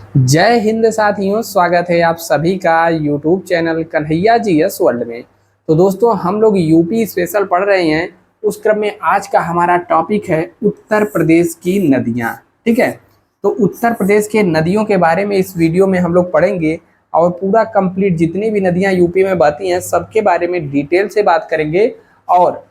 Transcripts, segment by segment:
जय हिंद साथियों, स्वागत है आप सभी का YouTube channel Kanhaiya G S world में। तो दोस्तों, हम लोग यूपी स्पेशल पढ़ रहे हैं। उस क्रम में आज का हमारा टॉपिक है उत्तर प्रदेश की नदियां। ठीक है, तो उत्तर प्रदेश के नदियों के बारे में इस वीडियो में हम लोग पढ़ेंगे और पूरा कंप्लीट जितनी भी नदियां यूपी में बहती हैं सबके बारे में डिटेल से बात करेंगे। और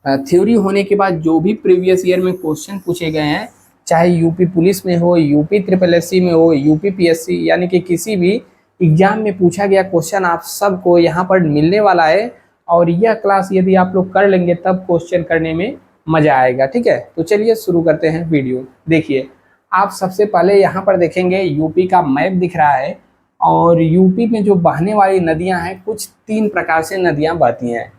थ्योरी होने के बाद जो भी प्रीवियस ईयर में क्वेश्चन पूछे गए हैं, चाहे यूपी पुलिस में हो, यूपी ट्रिपल एससी में हो, यूपी पीएससी, यानी कि किसी भी एग्जाम में पूछा गया क्वेश्चन आप सबको यहाँ पर मिलने वाला है। और यह क्लास यदि आप लोग कर लेंगे तब क्वेश्चन करने में मजा आएगा। ठीक है, तो चलिए शुरू करते हैं वीडियो। देखिए, आप सबसे पहले यहाँ पर देखेंगे यूपी का मैप दिख रहा है। और यूपी में जो बहने वाली नदियाँ हैं, कुछ तीन प्रकार से नदियाँ बहती हैं।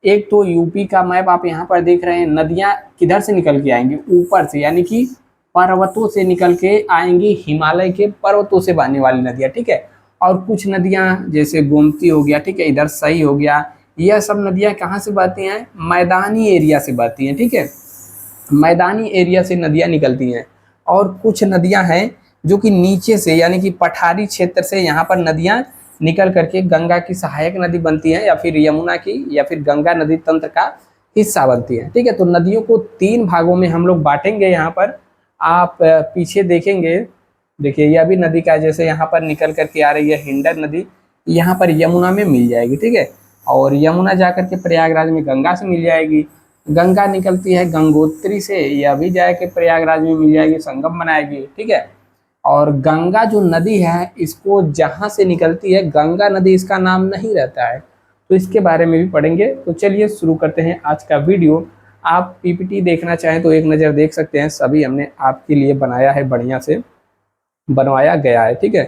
एक तो यूपी का मैप आप यहाँ पर देख रहे हैं, नदियाँ किधर से निकल के आएंगी, ऊपर से, यानी कि पर्वतों से निकल के आएंगी, हिमालय के पर्वतों से बहने वाली नदियाँ। ठीक है, और कुछ नदियाँ जैसे गोमती हो गया, ठीक है, इधर सही हो गया, यह सब नदियाँ कहाँ से बहती हैं, मैदानी एरिया से बहती हैं। ठीक है, मैदानी एरिया से नदियाँ निकलती हैं। और कुछ नदियाँ हैं जो कि नीचे से, यानी कि पठारी क्षेत्र से यहाँ पर नदियाँ निकल करके गंगा की सहायक नदी बनती है, या फिर यमुना की, या फिर गंगा नदी तंत्र का हिस्सा बनती है। ठीक है, तो नदियों को तीन भागों में हम लोग बांटेंगे। यहाँ पर आप पीछे देखेंगे, देखिए यह भी नदी का, जैसे यहाँ पर निकल करके आ रही है हिंडन नदी, यहाँ पर यमुना में मिल जाएगी। ठीक है, और यमुना जाकर के प्रयागराज में गंगा से मिल जाएगी। गंगा निकलती है गंगोत्री से, यह भी जाके प्रयागराज में मिल जाएगी, संगम बनाएगी। ठीक है, और गंगा जो नदी है, इसको जहाँ से निकलती है गंगा नदी, इसका नाम नहीं रहता है, तो इसके बारे में भी पढ़ेंगे। तो चलिए शुरू करते हैं आज का वीडियो। आप पीपीटी देखना चाहें तो एक नज़र देख सकते हैं, सभी हमने आपके लिए बनाया है, बढ़िया से बनवाया गया है। ठीक है,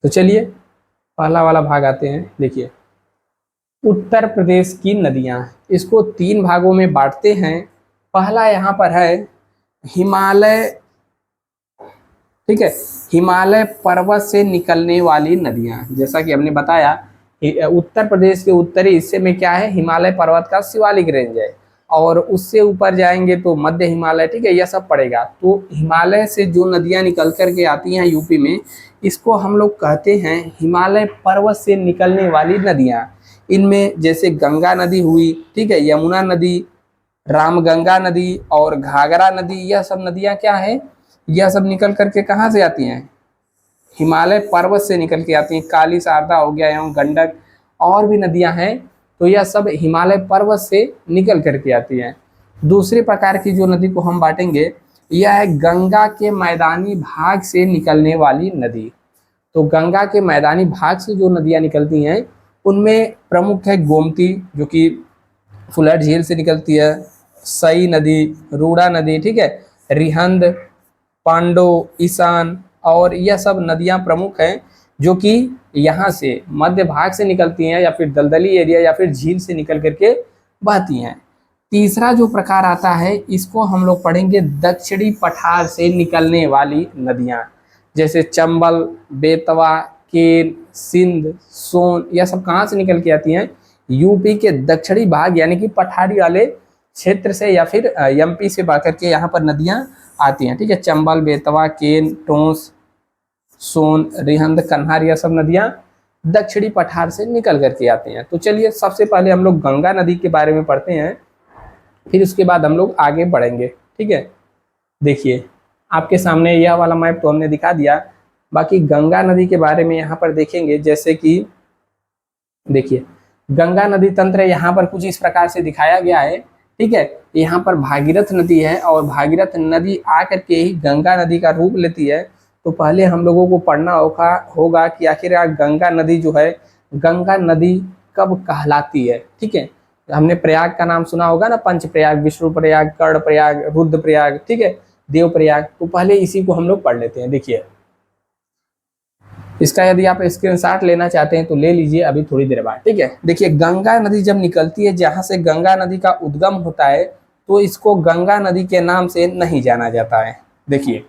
तो चलिए पहला वाला भाग आते हैं। देखिए, उत्तर प्रदेश की नदियाँ, इसको तीन भागों में बांटते हैं। पहला यहाँ पर है हिमालय। ठीक है, हिमालय पर्वत से निकलने वाली नदियां, जैसा कि हमने बताया उत्तर प्रदेश के उत्तरी हिस्से में क्या है, हिमालय पर्वत का शिवालिक रेंज है, और उससे ऊपर जाएंगे तो मध्य हिमालय। ठीक है, यह सब पड़ेगा। तो हिमालय से जो नदियां निकल करके आती हैं यूपी में, इसको हम लोग कहते हैं हिमालय पर्वत से निकलने वाली नदियां। इनमें जैसे गंगा नदी हुई, ठीक है, यमुना नदी, रामगंगा नदी और घाघरा नदी, यह सब नदियां क्या है, यह सब निकल करके कहाँ से आती हैं, हिमालय पर्वत से निकल के आती हैं। काली शारदा हो गया, एवं गंडक, और भी नदियां हैं, तो यह सब हिमालय पर्वत से निकल करके आती हैं। दूसरे प्रकार की जो नदी को हम बांटेंगे, यह है गंगा के मैदानी भाग से निकलने वाली नदी। तो गंगा के मैदानी भाग से जो नदियां निकलती हैं, उनमें प्रमुख है गोमती, जो कि फुलर झील से निकलती है, सई नदी, रूड़ा नदी, ठीक है, रिहंद, पांडो, ईशान, और यह सब नदियां प्रमुख हैं जो कि यहाँ से मध्य भाग से निकलती हैं, या फिर दलदली एरिया या फिर झील से निकल करके बहती हैं। तीसरा जो प्रकार आता है, इसको हम लोग पढ़ेंगे दक्षिणी पठार से निकलने वाली नदियां, जैसे चंबल, बेतवा, केन, सिंध, सोन, यह सब कहाँ से निकल के आती हैं, यूपी के दक्षिणी भाग, यानी कि पठारी वाले क्षेत्र से, या फिर एमपी से बह करके यहाँ पर नदियां आती हैं। ठीक है, चंबल, बेतवा, केन, टोंस, सोन, रिहंद, कन्हार, यह सब नदियां दक्षिणी पठार से निकल करके आती हैं। तो चलिए सबसे पहले हम लोग गंगा नदी के बारे में पढ़ते हैं, फिर उसके बाद हम लोग आगे बढ़ेंगे। ठीक है, देखिए आपके सामने यह वाला मैप तो हमने दिखा दिया, बाकी गंगा नदी के बारे में यहाँ पर देखेंगे। जैसे कि देखिए, गंगा नदी तंत्र यहाँ पर कुछ इस प्रकार से दिखाया गया है। ठीक है, यहाँ पर भागीरथ नदी है, और भागीरथ नदी आकर के ही गंगा नदी का रूप लेती है। तो पहले हम लोगों को पढ़ना होगा कि आखिरकार गंगा नदी जो है, गंगा नदी कब कहलाती है। ठीक है, हमने प्रयाग का नाम सुना होगा ना, पंच प्रयाग, विष्णु प्रयाग, कर्ण प्रयाग, रुद्र प्रयाग, ठीक है, देव प्रयाग। तो पहले इसी को हम लोग पढ़ लेते हैं। देखिए, इसका यदि आप स्क्रीनशॉट लेना चाहते हैं तो ले लीजिए अभी थोड़ी देर बाद। ठीक है, देखिए गंगा नदी जब निकलती है, जहाँ से गंगा नदी का उद्गम होता है, तो इसको गंगा नदी के नाम से नहीं जाना जाता है। देखिए,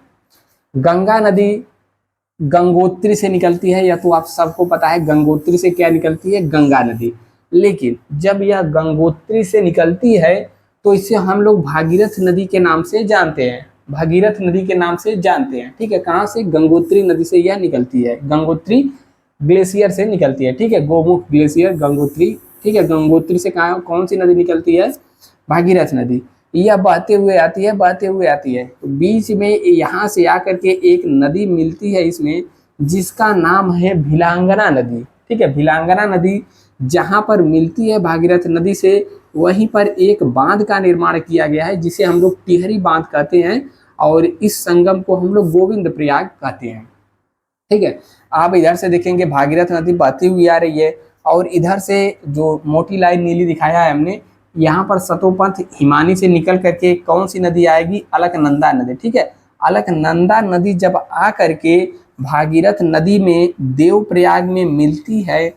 गंगा नदी गंगोत्री से निकलती है, या तो आप सबको पता है गंगोत्री से क्या निकलती है, गंगा नदी। लेकिन जब यह गंगोत्री से निकलती है तो इसे हम लोग भागीरथ नदी के नाम से जानते हैं। भगीरथ नदी के नाम से जानते हैं। ठीक है, कहाँ से? गंगोत्री नदी से यह निकलती है, गंगोत्री ग्लेशियर से निकलती है। ठीक है, गोमुख ग्लेशियर गंगोत्री। ठीक है, गंगोत्री से कहाँ कौन सी नदी निकलती है? भागीरथ नदी। यह बहते हुए आती है, बहते हुए आती है, तो बीच में यहाँ से आकर के एक नदी मिलती है इसमें, जिसका नाम है भिलांगना नदी। ठीक है, भिलांगना नदी जहाँ पर मिलती है भागीरथ नदी से, वहीं पर एक बांध का निर्माण किया गया है, जिसे हम लोग टिहरी बांध कहते हैं, और इस संगम को हम लोग गोविंद प्रयाग कहते हैं। ठीक है, आप इधर से देखेंगे भागीरथ नदी बहती हुई आ रही है, और इधर से जो मोटी लाइन नीली दिखाया है हमने, यहाँ पर सतोपंथ हिमानी से निकल करके कौन सी नदी आएगी? अलकनंदा नदी। ठीक है, अलकनंदा नदी जब आ करके भागीरथ नदी में देवप्रयाग में मिलती है,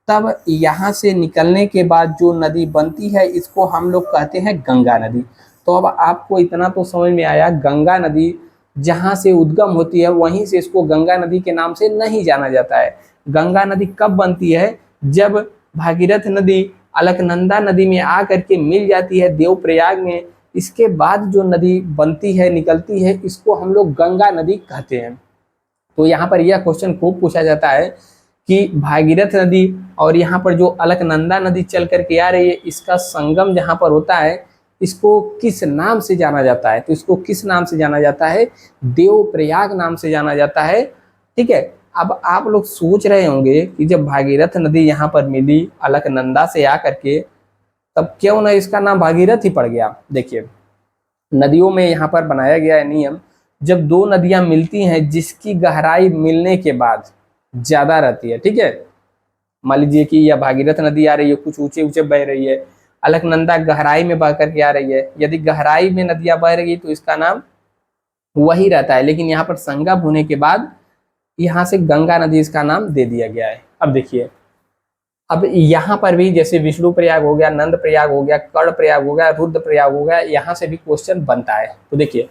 तब यहाँ से निकलने के बाद जो नदी बनती है, इसको हम लोग कहते हैं गंगा नदी। तो अब आपको इतना तो समझ में आया, गंगा नदी जहाँ से उद्गम होती है, वहीं से इसको गंगा नदी के नाम से नहीं जाना जाता है। गंगा नदी कब बनती है? जब भागीरथ नदी अलकनंदा नदी में आ करके मिल जाती है देवप्रयाग में, इसके बाद जो नदी बनती है, निकलती है, इसको हम लोग गंगा नदी कहते हैं। तो यहाँ पर यह क्वेश्चन खूब पूछा जाता है कि भागीरथ नदी और यहाँ पर जो अलकनंदा नदी चल करके आ रही है, इसका संगम जहाँ पर होता है, इसको किस नाम से जाना जाता है? तो इसको किस नाम से जाना जाता है? देवप्रयाग नाम से जाना जाता है। ठीक है, अब आप लोग सोच रहे होंगे कि जब भागीरथ नदी यहाँ पर मिली अलकनंदा से आकर के, तब क्यों ना इसका नाम भागीरथ ही पड़ गया। देखिए, नदियों में यहाँ पर बनाया गया है नियम, जब दो नदियां मिलती हैं जिसकी गहराई मिलने के बाद ज्यादा रहती है, ठीक है, मान लीजिए कि यह भागीरथ नदी आ रही है, कुछ ऊंचे ऊंचे बह रही है, अलकनंदा गहराई में बह करके आ रही है, यदि गहराई में नदियां बह रही है तो इसका नाम वही रहता है, लेकिन यहाँ पर संगम होने के बाद यहाँ से गंगा नदी इसका नाम दे दिया गया है। अब देखिए, अब यहाँ पर भी जैसे विष्णु प्रयाग हो गया, नंद प्रयाग हो गया, कर्ण प्रयाग हो गया, रुद्र प्रयाग हो गया, यहाँ से भी क्वेश्चन बनता है। तो देखिए,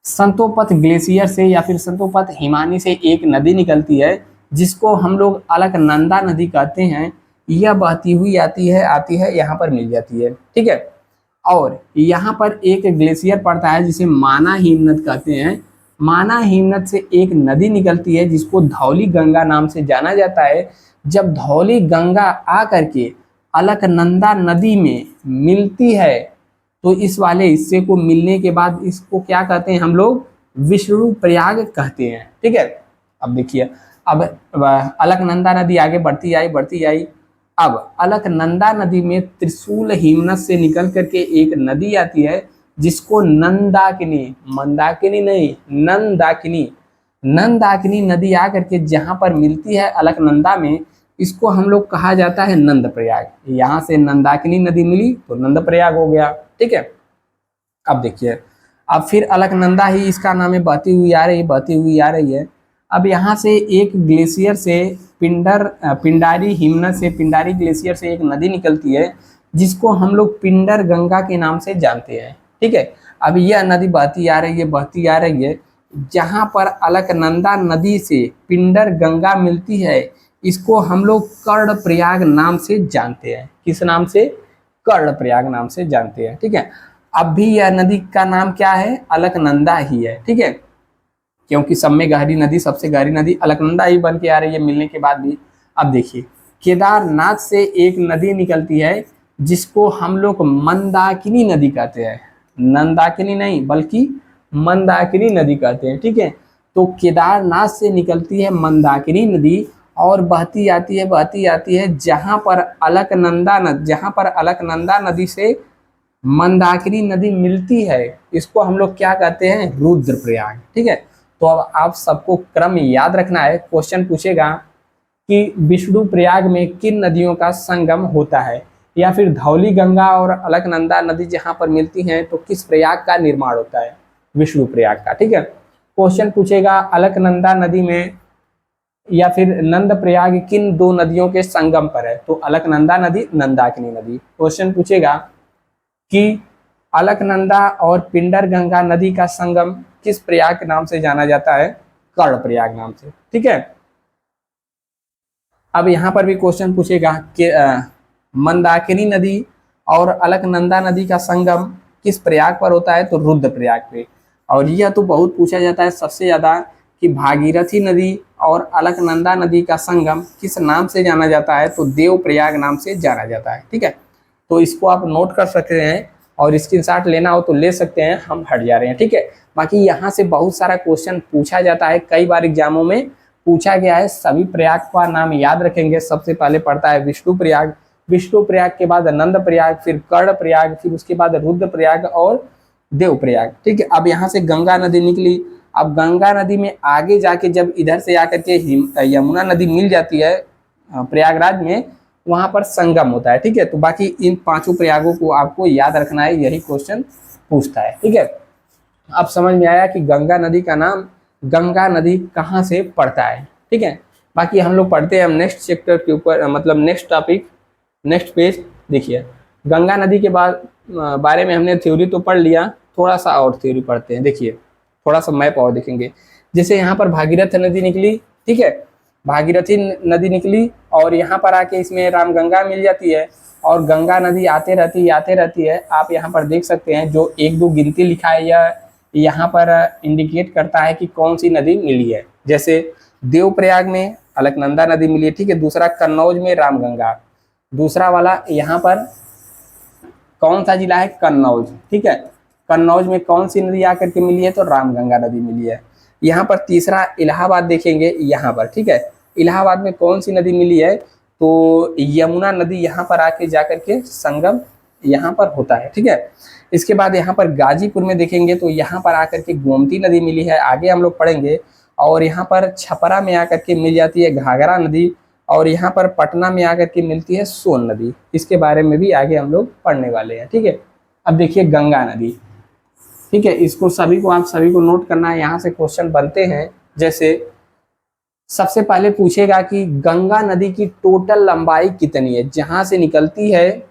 संतोपथ ग्लेशियर से या फिर संतोपथ हिमानी से एक नदी निकलती है, जिसको हम लोग अलकनंदा नदी कहते हैं। यह बहती हुई आती है, यहाँ पर मिल जाती है। ठीक है, और यहाँ पर एक ग्लेशियर पड़ता है जिसे माना हिमनद कहते हैं। माना हिमनद से एक नदी निकलती है जिसको धौली गंगा नाम से जाना जाता है। जब धौली गंगा आ करके अलकनंदा नदी में मिलती है, तो इस वाले हिस्से को मिलने के बाद इसको क्या कहते हैं? हम लोग विष्णु प्रयाग कहते हैं। ठीक है, अब देखिए, अब अलकनंदा नदी आगे बढ़ती आई। अब अलकनंदा नदी में त्रिशूल हिमनद से निकल करके एक नदी आती है, जिसको नंदाकिनी, मंदाकिनी नहीं, नंदाकिनी नदी आ करके जहां पर मिलती है अलकनंदा में, इसको हम लोग कहा जाता है नंद प्रयाग। यहाँ से नंदाकिनी नदी मिली तो नंद प्रयाग हो गया। ठीक है, अब देखिए, अब फिर अलकनंदा ही इसका नाम है, बहती हुई आ रही है। अब यहाँ से एक ग्लेशियर से पिंडारी हिमनद से, पिंडारी ग्लेशियर से एक नदी निकलती है, जिसको हम लोग पिंडर गंगा के नाम से जानते हैं। ठीक है, अब यह नदी बहती आ रही है, जहाँ पर अलकनंदा नदी से पिंडर गंगा मिलती है, इसको हम लोग कर्ण प्रयाग नाम से जानते हैं। किस नाम से? कर्ण प्रयाग नाम से जानते हैं। ठीक है, अब भी यह नदी का नाम क्या है? अलकनंदा ही है। ठीक है, क्योंकि सब में गहरी नदी, सबसे गहरी नदी अलकनंदा ही बन के आ रही है मिलने के बाद भी। अब देखिए, केदारनाथ से एक नदी निकलती है, जिसको हम लोग मंदाकिनी नदी कहते हैं। नंदाकिनी नहीं, बल्कि मंदाकिनी नदी कहते हैं। ठीक है, तो केदारनाथ से निकलती है मंदाकिनी नदी, और बहती आती है जहाँ पर अलकनंदा नदी से मंदाकिनी नदी मिलती है, इसको हम लोग क्या कहते हैं? रुद्रप्रयाग। ठीक है, तो अब आप सबको क्रम याद रखना है। क्वेश्चन पूछेगा कि विष्णु प्रयाग में किन नदियों का संगम होता है, या फिर धौली गंगा और अलकनंदा नदी जहाँ पर मिलती हैं, तो किस प्रयाग का निर्माण होता है? विष्णु प्रयाग का। ठीक है, क्वेश्चन पूछेगा अलकनंदा नदी में या फिर नंद प्रयाग किन दो नदियों के संगम पर है, तो अलकनंदा नदी, नंदाकिनी नदी। क्वेश्चन पूछेगा कि अलकनंदा और पिंडर गंगा नदी का संगम किस प्रयाग के नाम से जाना जाता है? कर्ण प्रयाग नाम से। ठीक है, अब यहाँ पर भी क्वेश्चन पूछेगा कि मंदाकिनी नदी और अलकनंदा नदी का संगम किस प्रयाग पर होता है, तो रुद्र प्रयाग पे। और यह तो बहुत पूछा जाता है सबसे ज़्यादा कि भागीरथी नदी और अलकनंदा नदी का संगम किस नाम से जाना जाता है, तो देवप्रयाग नाम से जाना जाता है। ठीक है, तो इसको आप नोट कर सकते हैं और स्क्रीनशॉट लेना हो तो ले सकते हैं, हम हट जा रहे हैं। ठीक है, बाकी यहाँ से बहुत सारा क्वेश्चन पूछा जाता है, कई बार एग्जामों में पूछा गया है। सभी प्रयाग का नाम याद रखेंगे। सबसे पहले पड़ता है विष्णु प्रयाग, विष्णु प्रयाग के बाद नंद प्रयाग, फिर कर्ण प्रयाग, फिर उसके बाद रुद्र प्रयाग और देव प्रयाग। ठीक है, अब यहाँ से गंगा नदी निकली। अब गंगा नदी में आगे जाके जब इधर से आकर के यमुना नदी मिल जाती है प्रयागराज में, वहां पर संगम होता है। ठीक है, तो बाकी इन पांचों प्रयागों को आपको याद रखना है, यही क्वेश्चन पूछता है। ठीक है, अब समझ में आया कि गंगा नदी का नाम, गंगा नदी कहाँ से पड़ता है। ठीक है, बाकी हम लोग पढ़ते हैं हम नेक्स्ट चैप्टर के ऊपर, मतलब नेक्स्ट टॉपिक, नेक्स्ट पेज। देखिए, गंगा नदी के बाद बारे में हमने थ्योरी तो पढ़ लिया, थोड़ा सा और थ्योरी पढ़ते हैं। देखिए, थोड़ा सा मैप और देखेंगे। जैसे यहाँ पर भागीरथ नदी निकली, ठीक है, भागीरथी नदी निकली और यहाँ पर आके इसमें रामगंगा मिल जाती है और गंगा नदी आते रहती है। आप यहाँ पर देख सकते हैं जो एक दो गिनती लिखा है, यह यहाँ पर इंडिकेट करता है कि कौन सी नदी मिली है। जैसे देवप्रयाग में अलकनंदा नदी मिली है। ठीक है, दूसरा कन्नौज में रामगंगा, दूसरा वाला यहाँ पर कौन सा जिला है, कन्नौज। ठीक है, कन्नौज में कौन सी नदी आकर के मिली है, तो रामगंगा नदी मिली है। यहाँ पर तीसरा इलाहाबाद देखेंगे, यहाँ पर, ठीक है, इलाहाबाद में कौन सी नदी मिली है, तो यमुना नदी यहाँ पर आके जाकर के संगम यहाँ पर होता है। ठीक है, इसके बाद यहाँ पर गाजीपुर में देखेंगे तो यहाँ पर आकर के गोमती नदी मिली है, आगे हम लोग पढ़ेंगे। और यहाँ पर छपरा में आकर के मिल जाती है घाघरा नदी और यहाँ पर पटना में आकर के मिलती है सोन नदी। इसके बारे में भी आगे हम लोग पढ़ने वाले हैं। ठीक है, अब देखिए गंगा नदी। ठीक है, इसको सभी को, आप सभी को नोट करना है, यहाँ से क्वेश्चन बनते हैं। जैसे सबसे पहले पूछेगा कि गंगा नदी की टोटल लंबाई कितनी है, जहां से निकलती है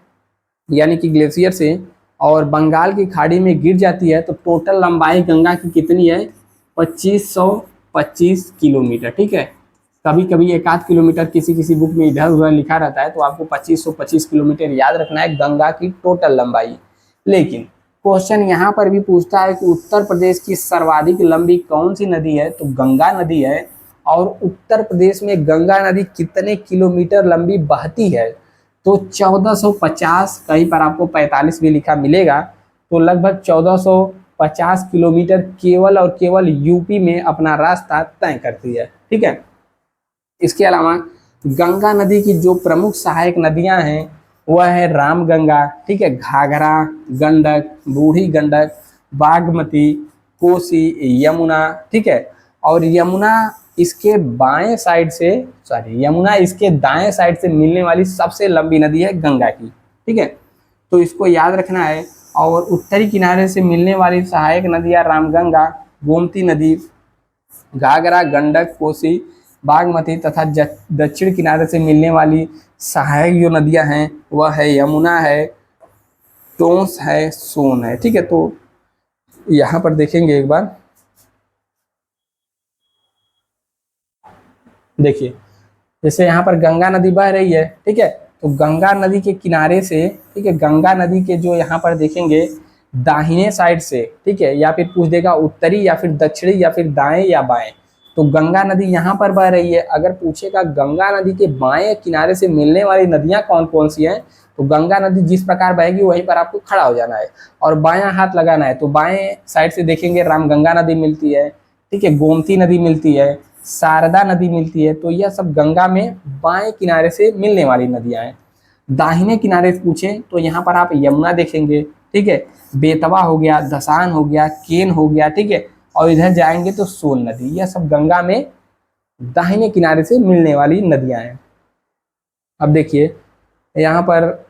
यानी कि ग्लेशियर से और बंगाल की खाड़ी में गिर जाती है, तो टोटल लंबाई गंगा की कितनी है, 2525 किलोमीटर। ठीक है, कभी कभी एक आध किलोमीटर किसी किसी बुक में इधर उधर लिखा रहता है, तो आपको 2525 किलोमीटर याद रखना है गंगा की टोटल लंबाई। लेकिन क्वेश्चन यहाँ पर भी पूछता है कि उत्तर प्रदेश की सर्वाधिक लंबी कौन सी नदी है, तो गंगा नदी है। और उत्तर प्रदेश में गंगा नदी कितने किलोमीटर लंबी बहती है, तो 1450, कहीं पर आपको 45 भी लिखा मिलेगा, तो लगभग 1450 किलोमीटर केवल और केवल यूपी में अपना रास्ता तय करती है। ठीक है, इसके अलावा गंगा नदी की जो प्रमुख सहायक नदियां हैं वह है रामगंगा, ठीक है, घाघरा, गंडक, बूढ़ी गंडक, बागमती, कोसी, यमुना। ठीक है, और यमुना इसके बाएं साइड से, यमुना इसके दाएं साइड से मिलने वाली सबसे लंबी नदी है गंगा की। ठीक है, तो इसको याद रखना है। और उत्तरी किनारे से मिलने वाली सहायक नदियां रामगंगा, गोमती नदी, घाघरा, गंडक, कोसी, बागमती तथा दक्षिण किनारे से मिलने वाली सहायक जो नदियां हैं वह है यमुना है, टोंस है, सोन है। ठीक है, तो यहाँ पर देखेंगे एक बार, देखिए जैसे यहाँ पर गंगा नदी बह रही है। ठीक है, तो गंगा नदी के किनारे से, ठीक है, गंगा नदी के जो यहाँ पर देखेंगे दाहिने साइड से, ठीक है, या फिर पूछ देगा उत्तरी या फिर दक्षिणी या फिर दाएं या बाएं, तो गंगा नदी यहाँ पर बह रही है। अगर पूछेगा गंगा नदी के बाएं किनारे से मिलने वाली नदियां कौन कौन सी हैं, तो गंगा नदी जिस प्रकार बहेगी वहीं पर आपको खड़ा हो जाना है और बायां हाथ लगाना है। तो बाएं साइड से देखेंगे रामगंगा नदी मिलती है, ठीक है, गोमती नदी मिलती है, शारदा नदी मिलती है। तो यह सब गंगा में बाएं किनारे से मिलने वाली नदियां हैं। दाहिने किनारे से पूछे तो यहाँ पर आप यमुना देखेंगे, ठीक है, बेतवा हो गया, धसान हो गया, केन हो गया, ठीक है, और इधर जाएंगे तो सोन नदी। यह सब गंगा में दाहिने किनारे से मिलने वाली नदियां हैं। अब देखिए यहाँ पर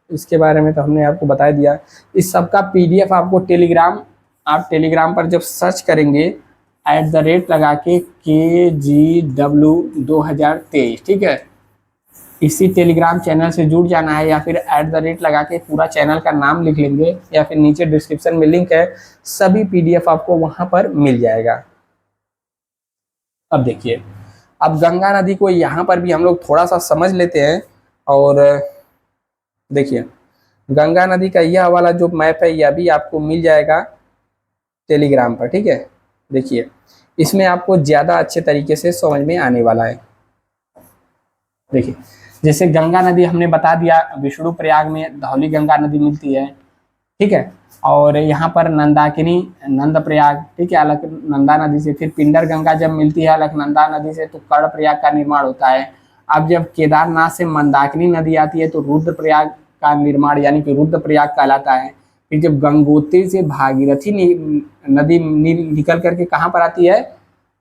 इसके बारे में तो हमने आपको बता दिया। इस सब का पीडीएफ आपको टेलीग्राम, आप टेलीग्राम पर जब सर्च करेंगे @ लगा के KGW2023, ठीक है, इसी टेलीग्राम चैनल से जुड़ जाना है, या फिर @ लगा के पूरा चैनल का नाम लिख लेंगे, या फिर नीचे डिस्क्रिप्शन में लिंक है, सभी पीडीएफ आपको वहां पर मिल जाएगा। अब देखिए, अब गंगा नदी को यहाँ पर भी हम लोग थोड़ा सा समझ लेते हैं। और देखिए गंगा नदी का यह वाला जो मैप है यह भी आपको मिल जाएगा टेलीग्राम पर, ठीक है। देखिए इसमें आपको ज़्यादा अच्छे तरीके से समझ में आने वाला है। देखिए जैसे गंगा नदी हमने बता दिया, विष्णु प्रयाग में धौली गंगा नदी मिलती है, ठीक है। और यहाँ पर नंदाकिनी नंद प्रयाग, ठीक है, अलकनंदा नदी से। फिर पिंडर गंगा जब मिलती है अलकनंदा नदी से तो कर्ण प्रयाग का निर्माण होता है। अब जब केदारनाथ से मंदाकिनी नदी आती है तो रुद्र प्रयाग का निर्माण यानी कि रुद्र प्रयाग कहलाता है। फिर जब गंगोत्री से भागीरथी नदी निकल करके कहाँ पर आती है,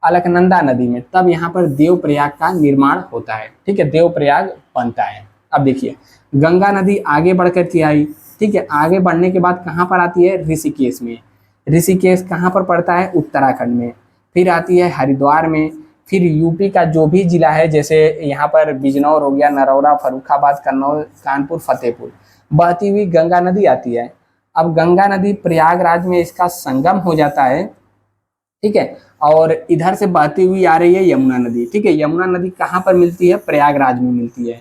अलकनंदा नदी में, तब यहाँ पर देव प्रयाग का निर्माण होता है, ठीक है, देव प्रयाग बनता है। अब देखिए गंगा नदी आगे बढ़ कर के आई, ठीक है, आगे बढ़ने के बाद कहाँ पर आती है, ऋषिकेश में। ऋषिकेश कहाँ पर पड़ता है, उत्तराखंड में। फिर आती है हरिद्वार में। फिर यूपी का जो भी जिला है, जैसे यहाँ पर बिजनौर हो गया, नरौरा, फर्रुखाबाद, कन्नौज, कानपुर, फतेहपुर, बहती हुई गंगा नदी आती है। अब गंगा नदी प्रयागराज में इसका संगम हो जाता है, ठीक है। और इधर से बहती हुई आ रही है यमुना नदी, ठीक है। यमुना नदी कहाँ पर मिलती है, प्रयागराज में मिलती है।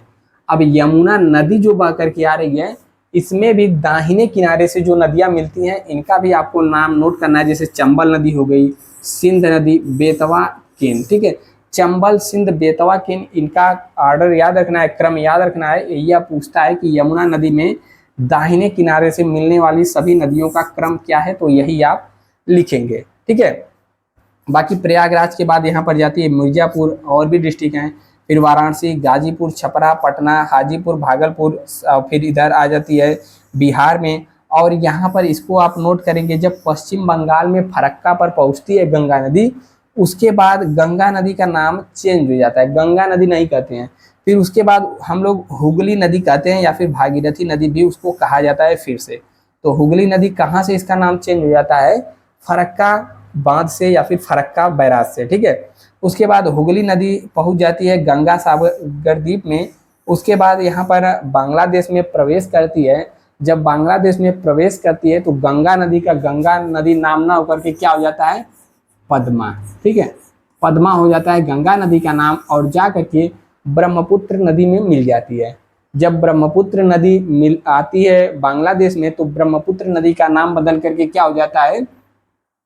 अब यमुना नदी जो बह करके आ रही है, इसमें भी दाहिने किनारे से जो नदियां मिलती हैं इनका भी आपको नाम नोट करना है। जैसे चंबल नदी हो गई, सिंध नदी, बेतवा, केन, ठीक है। चंबल, सिंध, बेतवा, केन, इनका ऑर्डर याद रखना है, क्रम याद रखना है। यह पूछता है कि यमुना नदी में दाहिने किनारे से मिलने वाली सभी नदियों का क्रम क्या है, तो यही आप लिखेंगे, ठीक है। बाकी प्रयागराज के बाद यहाँ पर जाती है मिर्जापुर, और भी डिस्ट्रिक्ट हैं। फिर वाराणसी, गाजीपुर, छपरा, पटना, हाजीपुर, भागलपुर, फिर इधर आ जाती है बिहार में। और यहाँ पर इसको आप नोट करेंगे, जब पश्चिम बंगाल में फरक्का पर पहुँचती है गंगा नदी, उसके बाद गंगा नदी का नाम चेंज हो जाता है, गंगा नदी नहीं कहते हैं। फिर उसके बाद हम लोग हुगली नदी कहते हैं, या फिर भागीरथी नदी भी उसको कहा जाता है फिर से। तो हुगली नदी कहाँ से इसका नाम चेंज हो जाता है, फरक्का बांध से या फिर फरक्का बैराज से, ठीक है। उसके बाद हुगली नदी पहुंच जाती है गंगा सागर द्वीप में। उसके बाद यहाँ पर बांग्लादेश में प्रवेश करती है। जब बांग्लादेश में प्रवेश करती है तो गंगा नदी का गंगा नदी नाम ना होकर के क्या हो जाता है, पद्मा, ठीक है, पद्मा हो जाता है गंगा नदी का नाम। और जा करके ब्रह्मपुत्र नदी में मिल जाती है। जब ब्रह्मपुत्र नदी मिल आती है बांग्लादेश में तो ब्रह्मपुत्र नदी का नाम बदल करके क्या हो जाता है,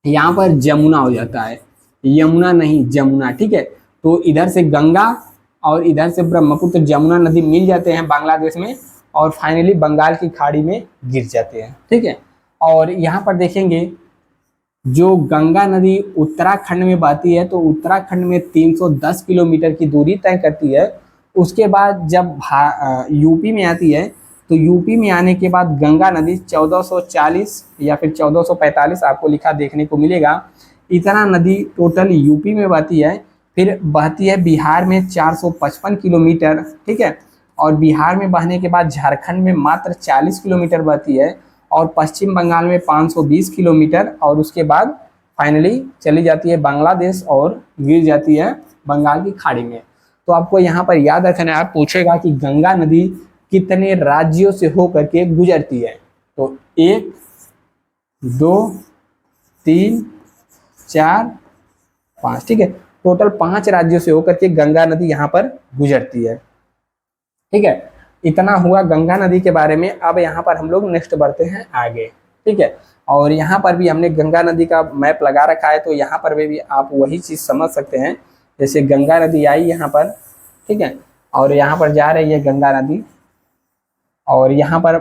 यहाँ पर जमुना हो जाता है, यमुना नहीं जमुना, ठीक है। तो इधर से गंगा और इधर से ब्रह्मपुत्र, जमुना नदी मिल जाते हैं बांग्लादेश में और फाइनली बंगाल की खाड़ी में गिर जाते हैं, ठीक है। और यहाँ पर देखेंगे जो गंगा नदी उत्तराखंड में बहती है तो उत्तराखंड में 310 किलोमीटर की दूरी तय करती है। उसके बाद जब यूपी में आती है तो यूपी में आने के बाद गंगा नदी 1440 या फिर 1445 आपको लिखा देखने को मिलेगा, इतना नदी टोटल यूपी में बहती है। फिर बहती है बिहार में 455 किलोमीटर, ठीक है। और बिहार में बहने के बाद झारखंड में मात्र 40 किलोमीटर बहती है और पश्चिम बंगाल में 520 किलोमीटर। और उसके बाद फाइनली चली जाती है बांग्लादेश और गिर जाती है बंगाल की खाड़ी में। तो आपको यहाँ पर याद रखना है, आप पूछेगा कि गंगा नदी कितने राज्यों से होकर के गुजरती है, तो 1, 2, 3, 4, 5, ठीक है, टोटल 5 राज्यों से होकर के गंगा नदी यहाँ पर गुजरती है, ठीक है। इतना हुआ गंगा नदी के बारे में। अब यहाँ पर हम लोग नेक्स्ट बढ़ते हैं आगे, ठीक है। और यहाँ पर भी हमने गंगा नदी का मैप लगा रखा है, तो यहाँ पर भी आप वही चीज़ समझ सकते हैं। जैसे गंगा नदी आई यहाँ पर, ठीक है, और यहाँ पर जा रही है गंगा नदी। और यहाँ पर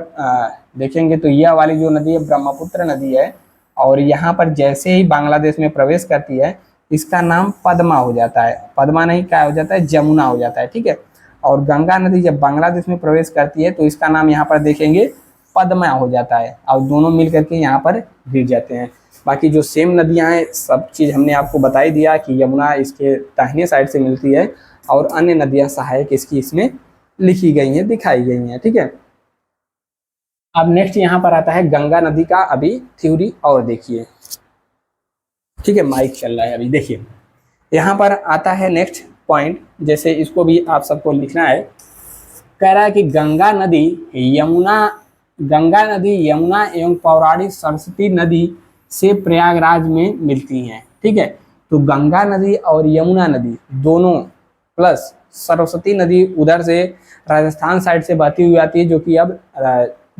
देखेंगे तो यह वाली जो नदी है ब्रह्मपुत्र नदी है। और यहाँ पर जैसे ही बांग्लादेश में प्रवेश करती है इसका नाम पद्मा हो जाता है, पद्मा नहीं क्या हो जाता है, जमुना हो जाता है, ठीक है। और गंगा नदी जब बांग्लादेश में प्रवेश करती है तो इसका नाम यहाँ पर देखेंगे पद्मा हो जाता है और दोनों मिल करके यहाँ पर गिर जाते हैं। बाकी जो सेम नदियाँ हैं सब चीज़ हमने आपको बता ही दिया कि यमुना इसके दाहिने साइड से मिलती है और अन्य नदियाँ सहायक इसकी इसमें लिखी गई हैं, दिखाई गई हैं, ठीक है। अब नेक्स्ट यहाँ पर आता है गंगा नदी का अभी थ्योरी और देखिए, ठीक है, माइक चल रहा है अभी। देखिए यहाँ पर आता है नेक्स्ट पॉइंट, जैसे इसको भी आप सबको लिखना है। कह रहा है कि गंगा नदी यमुना एवं पौराणिक सरस्वती नदी से प्रयागराज में मिलती हैं, ठीक है। तो गंगा नदी और यमुना नदी दोनों प्लस सरस्वती नदी उधर से राजस्थान साइड से बहती हुई आती है, जो कि अब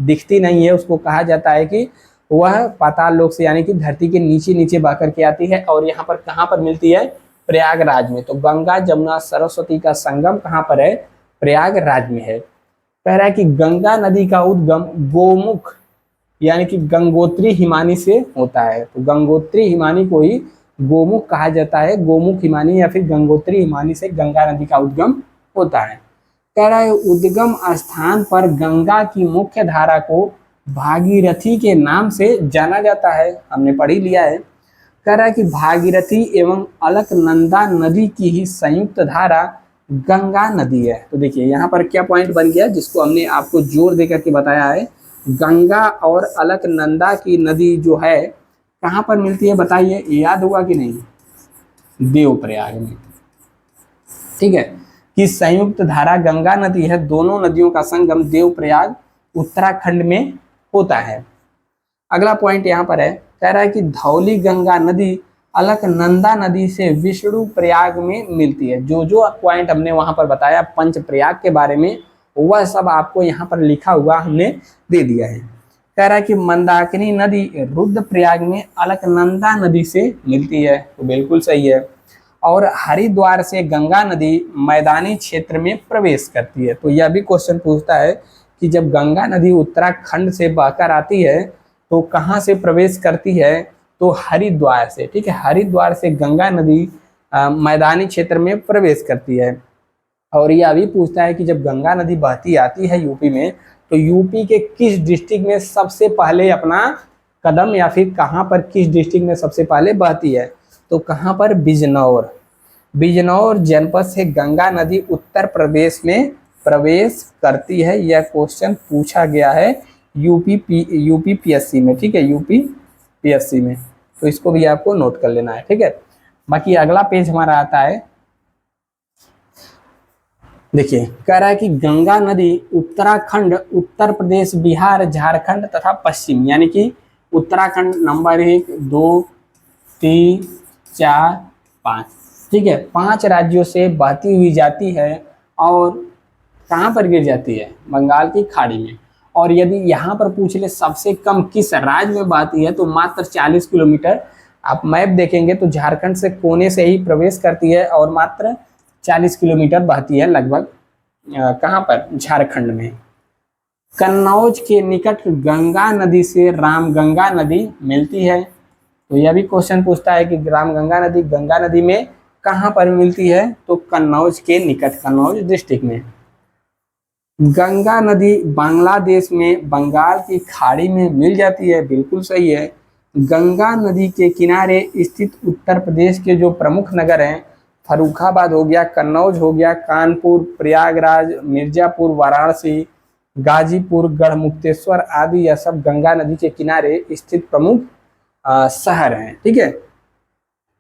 दिखती नहीं है, उसको कहा जाता है कि वह पाताल लोक से यानी कि धरती के नीचे नीचे बह करके आती है और यहाँ पर कहाँ पर मिलती है, प्रयागराज में। तो गंगा जमुना सरस्वती का संगम कहाँ पर है, प्रयागराज में है। कह रहा है कि गंगा नदी का उद्गम गोमुख यानी कि गंगोत्री हिमानी से होता है। तो गंगोत्री हिमानी को ही गोमुख कहा जाता है। गोमुख हिमानी या फिर गंगोत्री हिमानी से गंगा नदी का उद्गम होता है। कह रहा है उद्गम स्थान पर गंगा की मुख्य धारा को भागीरथी के नाम से जाना जाता है, हमने पढ़ ही लिया है। कह रहा है कि भागीरथी एवं अलकनंदा नदी की ही संयुक्त धारा गंगा नदी है। तो देखिए यहाँ पर क्या पॉइंट बन गया जिसको हमने आपको जोर देकर के बताया है, गंगा और अलकनंदा की नदी जो है कहाँ पर मिलती है बताइए, याद होगा कि नहीं, देवप्रयाग में। ठीक है, कि संयुक्त धारा गंगा नदी है, दोनों नदियों का संगम देवप्रयाग उत्तराखंड में होता है। अगला पॉइंट यहाँ पर है, कह रहा है कि धौली गंगा नदी अलकनंदा नदी से विष्णु प्रयाग में मिलती है। जो जो पॉइंट हमने वहां पर बताया पंच प्रयाग के बारे में, वह सब आपको यहाँ पर लिखा हुआ हमने दे दिया है। कह रहा है कि मंदाकिनी नदी रुद्रप्रयाग में अलकनंदा नदी से मिलती है। तो बिल्कुल सही है। और हरिद्वार से गंगा नदी मैदानी क्षेत्र में प्रवेश करती है। तो यह भी क्वेश्चन पूछता है कि जब गंगा नदी उत्तराखंड से बहकर आती है तो कहाँ से प्रवेश करती है, तो हरिद्वार से। ठीक है, हरिद्वार से गंगा नदी मैदानी क्षेत्र में प्रवेश करती है। और यह भी पूछता है कि जब गंगा नदी बहती आती है यूपी में, तो यूपी के किस डिस्ट्रिक्ट में सबसे पहले अपना कदम या फिर कहाँ पर किस डिस्ट्रिक्ट में सबसे पहले बहती है, तो कहाँ पर, बिजनौर। बिजनौर जनपद से गंगा नदी उत्तर प्रदेश में प्रवेश करती है। यह क्वेश्चन पूछा गया है यूपी पीएससी में। ठीक है, यूपी पीएससी में, तो इसको भी आपको नोट कर लेना है। ठीक है, बाकी अगला पेज हमारा आता है, देखिए कह रहा है कि गंगा नदी उत्तराखंड, उत्तर प्रदेश, बिहार, झारखंड तथा पश्चिम, यानी कि उत्तराखंड नंबर 1, 2, 3, 4, 5। ठीक है, 5 राज्यों से बहती हुई जाती है और कहाँ पर गिर जाती है, बंगाल की खाड़ी में। और यदि यहाँ पर पूछ ले सबसे कम किस राज्य में बहती है, तो मात्र 40 किलोमीटर। आप मैप देखेंगे तो झारखंड से कोने से ही प्रवेश करती है और मात्र 40 किलोमीटर बहती है लगभग, कहाँ पर, झारखंड में। कन्नौज के निकट गंगा नदी से रामगंगा नदी मिलती है। तो यह भी क्वेश्चन पूछता है कि रामगंगा नदी गंगा नदी में कहाँ पर मिलती है, तो कन्नौज के निकट, कन्नौज डिस्ट्रिक्ट में। गंगा नदी बांग्लादेश में बंगाल की खाड़ी में मिल जाती है, बिल्कुल सही है। गंगा नदी के किनारे स्थित उत्तर प्रदेश के जो प्रमुख नगर हैं, फर्रुखाबाद हो गया, कन्नौज हो गया, कानपुर, प्रयागराज, मिर्जापुर, वाराणसी, गाजीपुर, गढ़मुक्तेश्वर आदि, यह सब गंगा नदी के किनारे स्थित प्रमुख शहर हैं। ठीक है,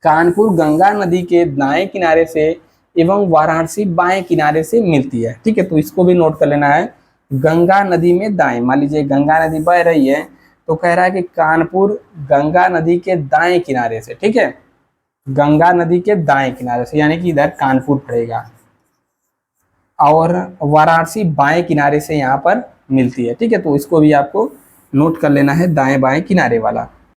कानपुर गंगा नदी के दाएं किनारे से एवं वाराणसी बाएं किनारे से मिलती है। ठीक है, तो इसको भी नोट कर लेना है। गंगा नदी में दाएं, मान लीजिए गंगा नदी बह रही है तो कह रहा है कि कानपुर गंगा नदी के दाएं किनारे से, ठीक है, गंगा नदी के दाएं किनारे से, यानी कि इधर कानपुर पड़ेगा, और वाराणसी बाएं किनारे से यहाँ पर मिलती है। ठीक है, तो इसको भी आपको नोट कर लेना है, दाएं बाएं किनारे वाला।